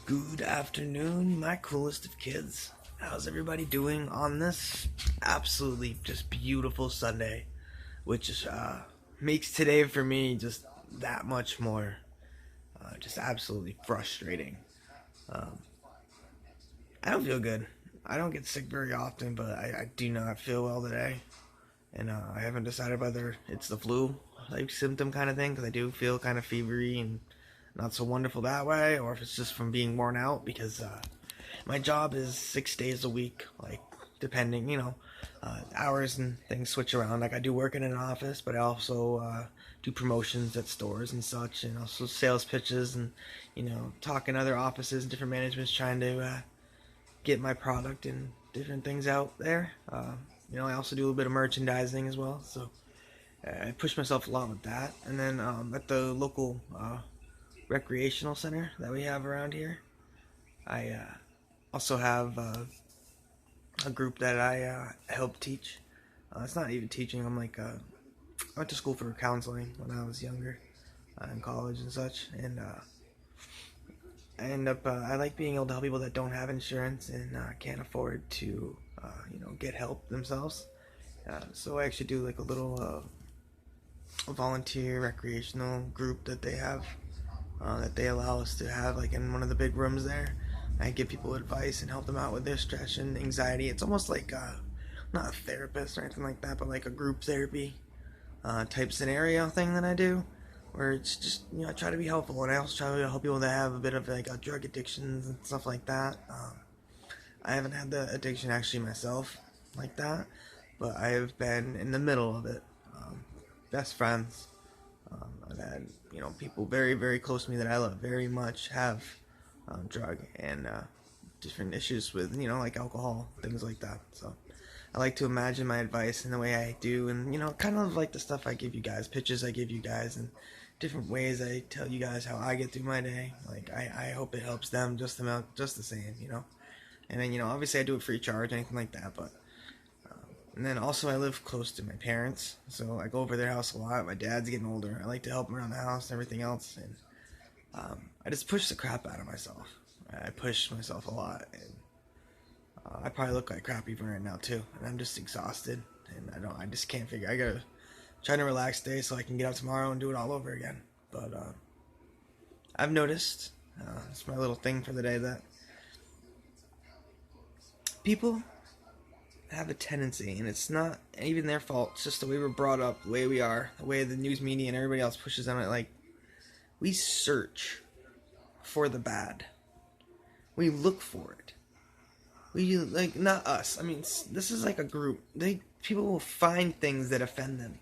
Good afternoon, my coolest of kids. How's everybody doing on this absolutely just beautiful Sunday, which makes today for me just that much more just absolutely frustrating. Um, I don't feel good. I don't get sick very often, but I do not feel well today, and I haven't decided whether it's the flu like symptom kind of thing because I do feel kind of fevery and not so wonderful that way, or if it's just from being worn out because my job is 6 days a week, like depending, hours and things switch around. Like I do work in an office, but I also do promotions at stores and such, and also sales pitches and talking to other offices and different managements trying to get my product and different things out there. I also do a little bit of merchandising as well, so I push myself a lot with that. And then at the local recreational center that we have around here, I also have a group that I help teach. It's not even teaching. I went to school for counseling when I was younger, in college and such, and I like being able to help people that don't have insurance and can't afford to get help themselves. So I actually do like a little volunteer recreational group that they have, that they allow us to have like in one of the big rooms there. I give people advice and help them out with their stress and anxiety. It's almost like not a therapist or anything like that, but like a group therapy type scenario thing that I do, where it's just I try to be helpful, and I also try to help people that have a bit of like drug addictions and stuff like that. I haven't had the addiction actually myself like that, but I have been in the middle of it. Best friends. I've had people very very close to me that I love very much have drug and different issues with like alcohol, things like that. So I like to imagine my advice in the way I do, and kind of like the stuff I give you guys, pitches I give you guys, and different ways I tell you guys how I get through my day. Like I hope it helps them just the same. And then obviously I do it free of charge, anything like that, but. And then also I live close to my parents, so I go over their house a lot. My dad's getting older. I like to help him around the house and everything else, and I just push the crap out of myself. I push myself a lot, and I probably look like crap even right now too. And I'm just exhausted, and I just can't figure. I gotta try to relax today so I can get up tomorrow and do it all over again. But I've noticed, it's my little thing for the day, that people have a tendency, and it's not even their fault, it's just the way we're brought up, the way we are, the way the news media and everybody else pushes on it. Like, we search for the bad. We look for it. We, like, not us. I mean, this is like a group. People will find things that offend them,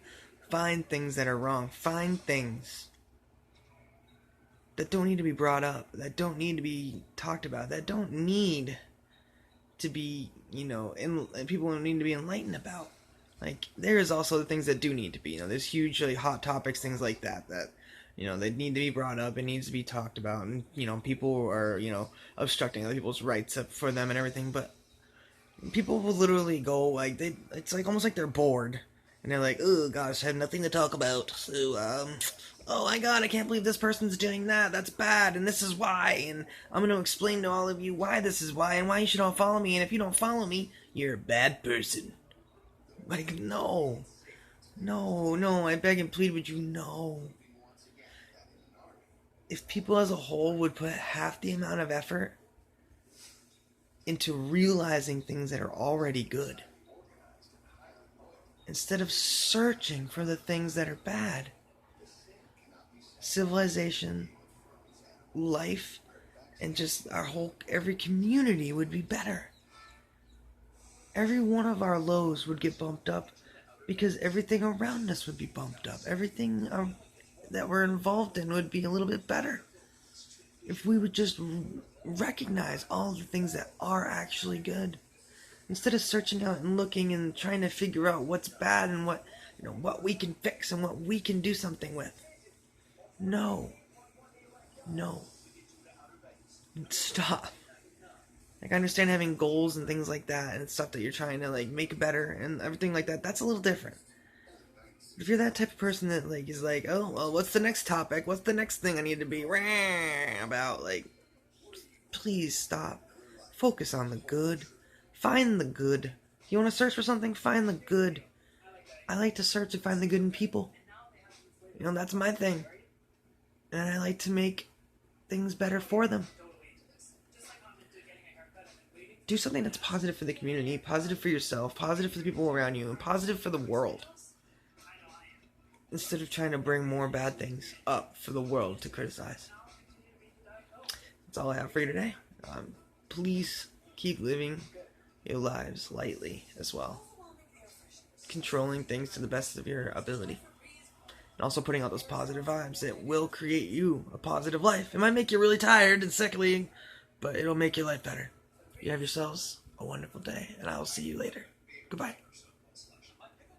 find things that are wrong, find things that don't need to be brought up, that don't need to be talked about, that don't need to be, and people don't need to be enlightened about. Like, there is also the things that do need to be, there's huge, like, hot topics, things like that, they need to be brought up, it needs to be talked about, and, people are, obstructing other people's rights up for them and everything, but people will literally go, like, it's like, almost like they're bored, and they're like, oh, gosh, I have nothing to talk about, so, oh my god, I can't believe this person's doing that, that's bad, and this is why, and I'm going to explain to all of you why this is why, and why you should all follow me, and if you don't follow me, you're a bad person. Like, no, I beg and plead with you, no. If people as a whole would put half the amount of effort into realizing things that are already good, instead of searching for the things that are bad, civilization, life, and just every community would be better. Every one of our lows would get bumped up because everything around us would be bumped up. Everything that we're involved in would be a little bit better. If we would just recognize all the things that are actually good, instead of searching out and looking and trying to figure out what's bad and what we can fix and what we can do something with. No. Stop. Like, I understand having goals and things like that, and stuff that you're trying to, like, make better and everything like that. That's a little different. If you're that type of person that, like, is like, oh, well, what's the next topic? What's the next thing I need to be about? Like, please stop. Focus on the good. Find the good. You want to search for something? Find the good. I like to search and find the good in people. You know, that's my thing. And I like to make things better for them. Do something that's positive for the community, positive for yourself, positive for the people around you, and positive for the world. Instead of trying to bring more bad things up for the world to criticize. That's all I have for you today. Please keep living your lives lightly as well. Controlling things to the best of your ability. And also putting out those positive vibes that will create you a positive life. It might make you really tired and sickly, but it'll make your life better. You have yourselves a wonderful day, and I will see you later. Goodbye.